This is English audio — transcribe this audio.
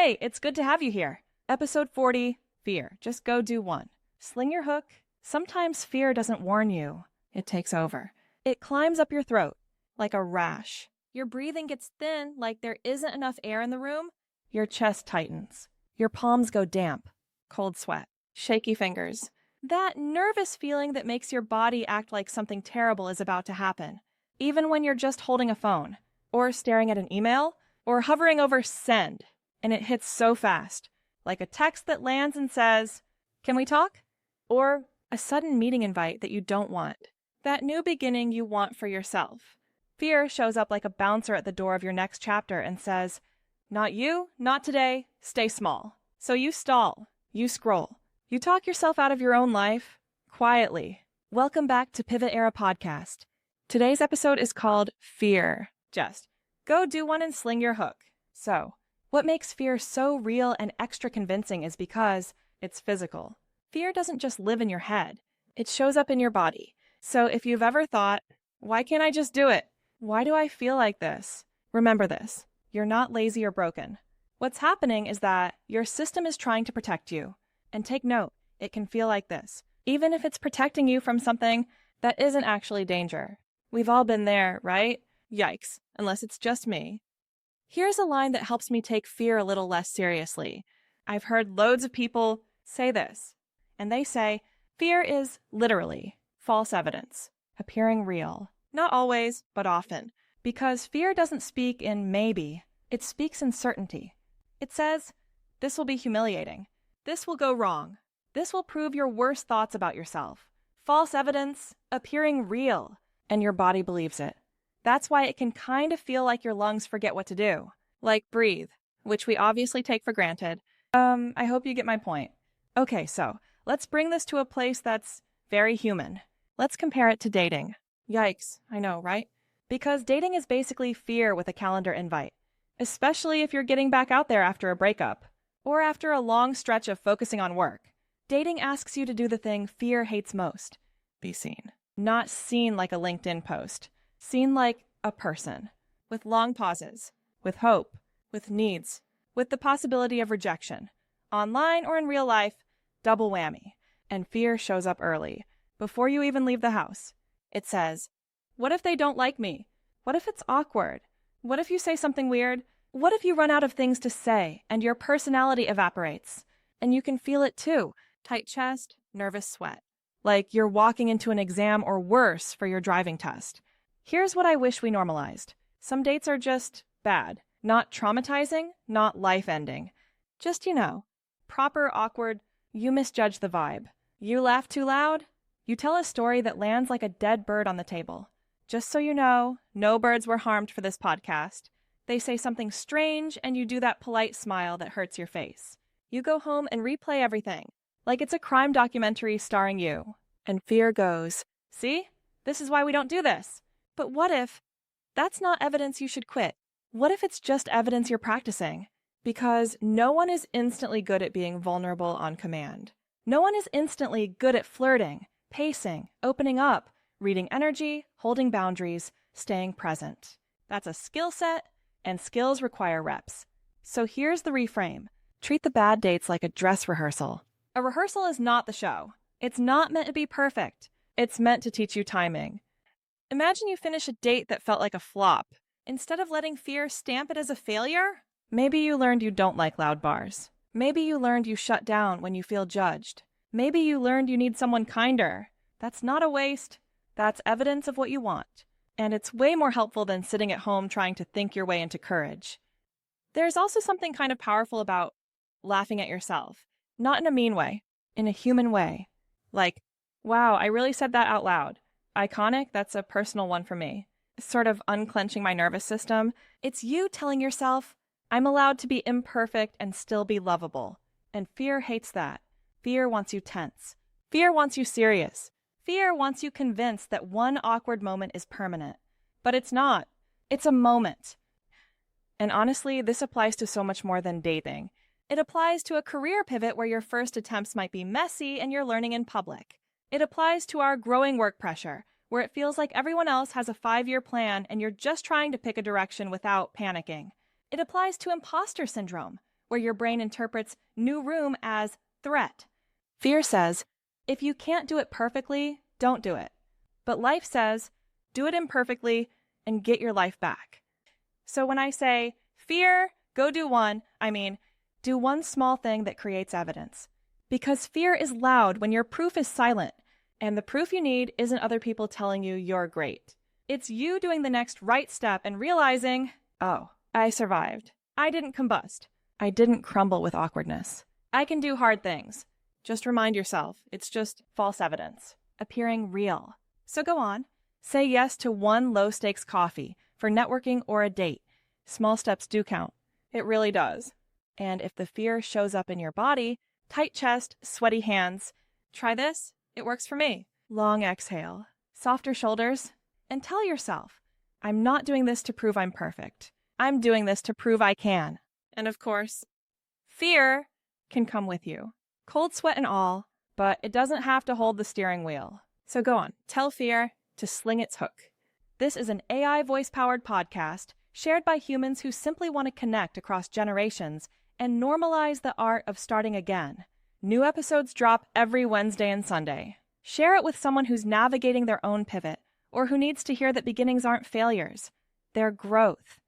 Hey, it's good to have you here. Episode 40, Fear. Just go do one. Sling your hook. Sometimes fear doesn't warn you. It takes over. It climbs up your throat like a rash. Your breathing gets thin like there isn't enough air in the room. Your chest tightens. Your palms go damp. Cold sweat. Shaky fingers. That nervous feeling that makes your body act like something terrible is about to happen. Even when you're just holding a phone, or staring at an email, or hovering over send, and it hits so fast, like a text that lands and says, "Can we talk?" Or a sudden meeting invite that you don't want. That new beginning you want for yourself. Fear shows up like a bouncer at the door of your next chapter and says, "Not you, not today, stay small." So you stall, you scroll, you talk yourself out of your own life, quietly. Welcome back to Pivot Era Podcast. Today's episode is called Fear. Just go do one and sling your hook. So, what makes fear so real and extra convincing is because it's physical. Fear doesn't just live in your head. It shows up in your body. So if you've ever thought, why can't I just do it? Why do I feel like this? Remember this. You're not lazy or broken. What's happening is that your system is trying to protect you. And take note, it can feel like this, even if it's protecting you from something that isn't actually danger. We've all been there, right? Yikes, unless it's just me. Here's a line that helps me take fear a little less seriously. I've heard loads of people say this, and they say, fear is literally false evidence, appearing real. Not always, but often, because fear doesn't speak in maybe, it speaks in certainty. It says, this will be humiliating. This will go wrong. This will prove your worst thoughts about yourself. False evidence, appearing real, and your body believes it. That's why it can kind of feel like your lungs forget what to do, like breathe, which we obviously take for granted. I hope you get my point. Okay, so let's bring this to a place that's very human. Let's compare it to dating. Yikes, I know, right? Because dating is basically fear with a calendar invite, especially if you're getting back out there after a breakup, or after a long stretch of focusing on work. Dating asks you to do the thing fear hates most. Be seen. Not seen like a LinkedIn post. Seen like a person, with long pauses, with hope, with needs, with the possibility of rejection. Online or in real life, double whammy. And fear shows up early, before you even leave the house. It says, what if they don't like me? What if it's awkward? What if you say something weird? What if you run out of things to say and your personality evaporates? And you can feel it too. Tight chest, nervous sweat. Like you're walking into an exam or worse for your driving test. Here's what I wish we normalized. Some dates are just bad. Not traumatizing, not life-ending. Just, proper awkward, you misjudge the vibe. You laugh too loud, you tell a story that lands like a dead bird on the table. Just so you know, no birds were harmed for this podcast. They say something strange and you do that polite smile that hurts your face. You go home and replay everything, like it's a crime documentary starring you. And fear goes, see? This is why we don't do this. But what if that's not evidence you should quit? What if it's just evidence you're practicing? Because no one is instantly good at being vulnerable on command. No one is instantly good at flirting, pacing, opening up, reading energy, holding boundaries, staying present. That's a skill set, and skills require reps. So here's the reframe. Treat the bad dates like a dress rehearsal. A rehearsal is not the show. It's not meant to be perfect. It's meant to teach you timing. Imagine you finish a date that felt like a flop. Instead of letting fear stamp it as a failure, maybe you learned you don't like loud bars. Maybe you learned you shut down when you feel judged. Maybe you learned you need someone kinder. That's not a waste. That's evidence of what you want. And it's way more helpful than sitting at home trying to think your way into courage. There's also something kind of powerful about laughing at yourself. Not in a mean way, in a human way. Like, wow, I really said that out loud. Iconic, that's a personal one for me. Sort of unclenching my nervous system. It's you telling yourself, I'm allowed to be imperfect and still be lovable. And fear hates that. Fear wants you tense. Fear wants you serious. Fear wants you convinced that one awkward moment is permanent. But it's not. It's a moment. And honestly, this applies to so much more than dating. It applies to a career pivot where your first attempts might be messy and you're learning in public. It applies to our growing work pressure, where it feels like everyone else has a 5-year plan and you're just trying to pick a direction without panicking. It applies to imposter syndrome, where your brain interprets new room as threat. Fear says, if you can't do it perfectly, don't do it. But life says, do it imperfectly and get your life back. So when I say, fear, go do one, I mean, do one small thing that creates evidence. Because fear is loud when your proof is silent, and the proof you need isn't other people telling you you're great. It's you doing the next right step and realizing, oh, I survived. I didn't combust. I didn't crumble with awkwardness. I can do hard things. Just remind yourself, it's just false evidence, appearing real. So go on. Say yes to one low-stakes coffee for networking or a date. Small steps do count. It really does. And if the fear shows up in your body, tight chest, sweaty hands, try this. It works for me. Long exhale, softer shoulders, and tell yourself, I'm not doing this to prove I'm perfect. I'm doing this to prove I can. And of course, fear can come with you, cold sweat and all, but it doesn't have to hold the steering wheel. So go on, tell fear to sling its hook. This is an AI voice-powered podcast shared by humans who simply want to connect across generations and normalize the art of starting again. New episodes drop every Wednesday and Sunday. Share it with someone who's navigating their own pivot or who needs to hear that beginnings aren't failures. They're growth.